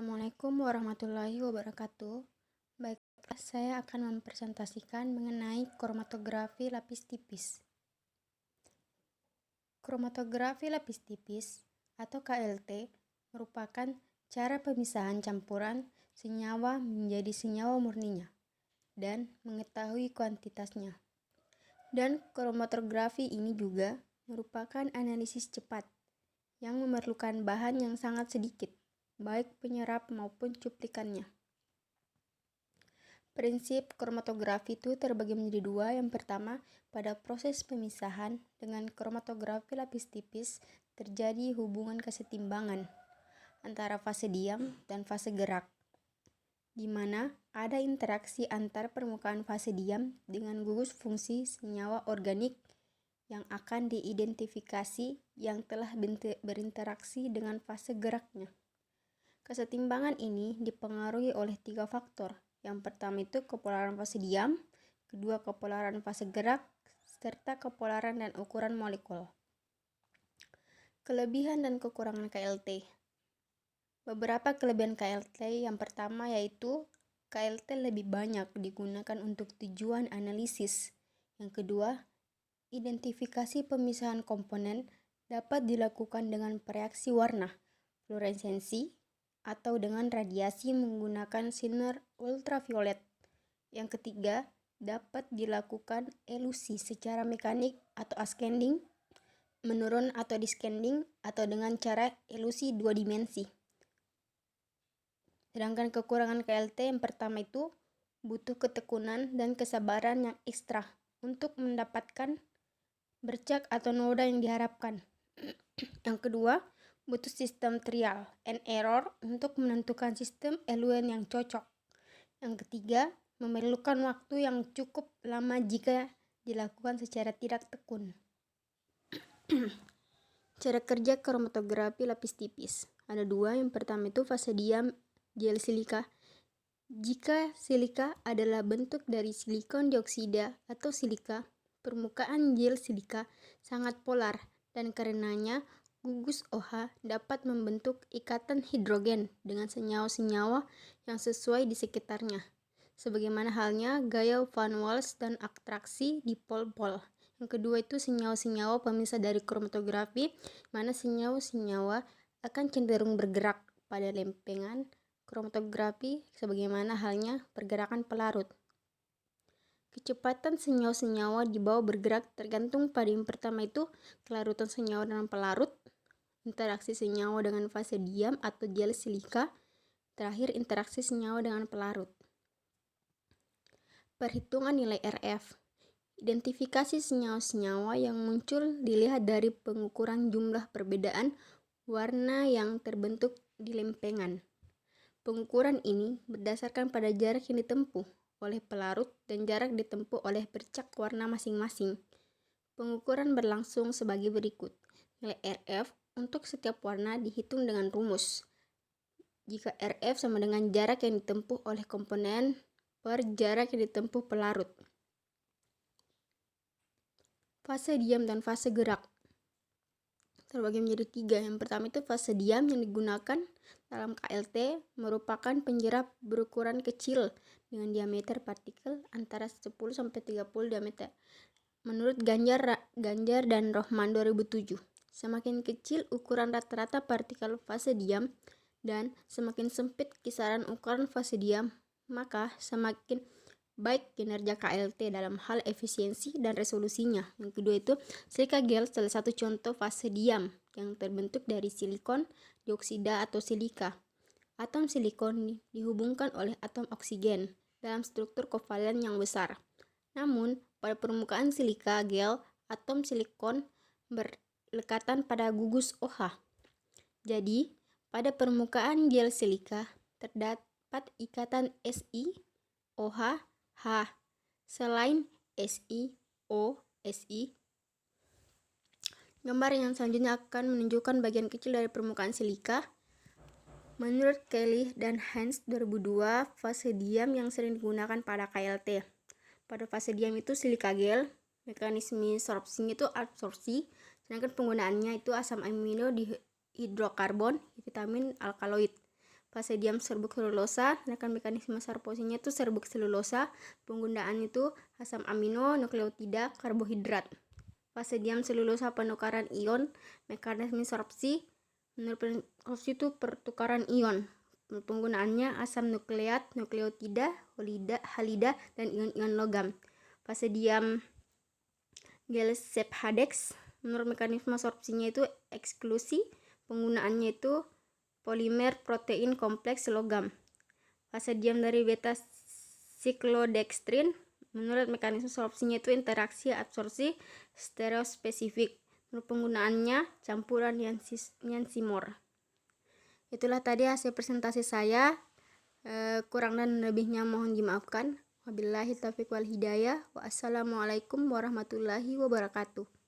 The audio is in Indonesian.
Assalamualaikum warahmatullahi wabarakatuh. Baiklah, saya akan mempresentasikan mengenai kromatografi lapis tipis. Kromatografi lapis tipis atau KLT merupakan cara pemisahan campuran senyawa menjadi senyawa murninya dan mengetahui kuantitasnya. Dan kromatografi ini juga merupakan analisis cepat yang memerlukan bahan yang sangat sedikit, baik penyerap maupun cuplikannya. Prinsip kromatografi itu terbagi menjadi dua. Yang pertama, pada proses pemisahan dengan kromatografi lapis tipis terjadi hubungan kesetimbangan antara fase diam dan fase gerak, di mana ada interaksi antar permukaan fase diam dengan gugus fungsi senyawa organik yang akan diidentifikasi yang telah berinteraksi dengan fase geraknya. Kesetimbangan ini dipengaruhi oleh 3 faktor. Yang pertama itu kepolaran fase diam, kedua kepolaran fase gerak, serta kepolaran dan ukuran molekul. Kelebihan dan kekurangan KLT. Beberapa kelebihan KLT yang pertama yaitu KLT lebih banyak digunakan untuk tujuan analisis. Yang kedua, identifikasi pemisahan komponen dapat dilakukan dengan reaksi warna, fluoresensi, atau dengan radiasi menggunakan sinar ultraviolet. Yang ketiga, dapat dilakukan elusi secara mekanik atau ascending, menurun atau descending, atau dengan cara elusi 2 dimensi. Sedangkan kekurangan KLT yang pertama itu butuh ketekunan dan kesabaran yang ekstra untuk mendapatkan bercak atau noda yang diharapkan. Yang kedua, butuh sistem trial and error untuk menentukan sistem eluen yang cocok. Yang ketiga, memerlukan waktu yang cukup lama jika dilakukan secara tidak tekun. Cara kerja kromatografi lapis tipis ada dua. Yang pertama itu fase diam gel silika. Jika silika adalah bentuk dari silikon dioksida atau silika, permukaan gel silika sangat polar dan karenanya gugus OH dapat membentuk ikatan hidrogen dengan senyawa-senyawa yang sesuai di sekitarnya, sebagaimana halnya gaya van Wals dan atraksi di pol-pol. Yang kedua itu senyawa-senyawa pemisah dari kromatografi, mana senyawa-senyawa akan cenderung bergerak pada lempengan kromatografi sebagaimana halnya pergerakan pelarut. Kecepatan senyawa-senyawa di bawah bergerak tergantung pada yang pertama itu kelarutan senyawa dengan pelarut, interaksi senyawa dengan fase diam atau gel silika, terakhir interaksi senyawa dengan pelarut. Perhitungan nilai RF. Identifikasi senyawa-senyawa yang muncul dilihat dari pengukuran jumlah perbedaan warna yang terbentuk di lempengan. Pengukuran ini berdasarkan pada jarak yang ditempuh oleh pelarut dan jarak ditempuh oleh bercak warna masing-masing. Pengukuran berlangsung sebagai berikut. Nilai RF untuk setiap warna dihitung dengan rumus. Jika RF sama dengan jarak yang ditempuh oleh komponen per jarak yang ditempuh pelarut. Fase diam dan fase gerak terbagi menjadi 3. Yang pertama itu fase diam yang digunakan dalam KLT merupakan penyerap berukuran kecil dengan diameter partikel antara 10-30 diameter. Menurut Ganjar dan Rohman 2007, semakin kecil ukuran rata-rata partikel fase diam dan semakin sempit kisaran ukuran fase diam, maka semakin baik kinerja KLT dalam hal efisiensi dan resolusinya. Yang kedua itu silika gel, salah satu contoh fase diam yang terbentuk dari silikon dioksida atau silika. Atom silikon dihubungkan oleh atom oksigen dalam struktur kovalen yang besar. Namun, pada permukaan silika gel, atom silikon berlekatan pada gugus OH. Jadi, pada permukaan gel silika terdapat ikatan Si, OH, H. Selain Si, O, Si, gambar yang selanjutnya akan menunjukkan bagian kecil dari permukaan silika. Menurut Kelly dan Hans 2002, fase diam yang sering digunakan pada KLT. Pada fase diam itu silika gel, mekanisme sorpsinya itu absorpsi, sedangkan penggunaannya itu asam amino dihidrokarbon, vitamin alkaloid. Fase diam serbuk selulosa, sedangkan mekanisme sarposinya itu serbuk selulosa, penggunaan itu asam amino, nukleotida, karbohidrat. Fase diam selulosa penukaran ion, mekanisme sorpsi, menurut sorpsi itu pertukaran ion. Penggunaannya asam nukleat, nukleotida, halida, dan ion-ion logam. Fase diam Gale-Cephadex, menurut mekanisme sorpsinya itu eksklusi, penggunaannya itu polimer protein kompleks logam. Fase diam dari beta siklodextrin, menurut mekanisme sorpsinya itu interaksi absorpsi stereospesifik. Menurut penggunaannya campuran Yancy-Moore. Itulah tadi hasil presentasi saya. Kurang dan lebihnya mohon dimaafkan. Wabillahi taufiq wal hidayah. Wassalamualaikum warahmatullahi wabarakatuh.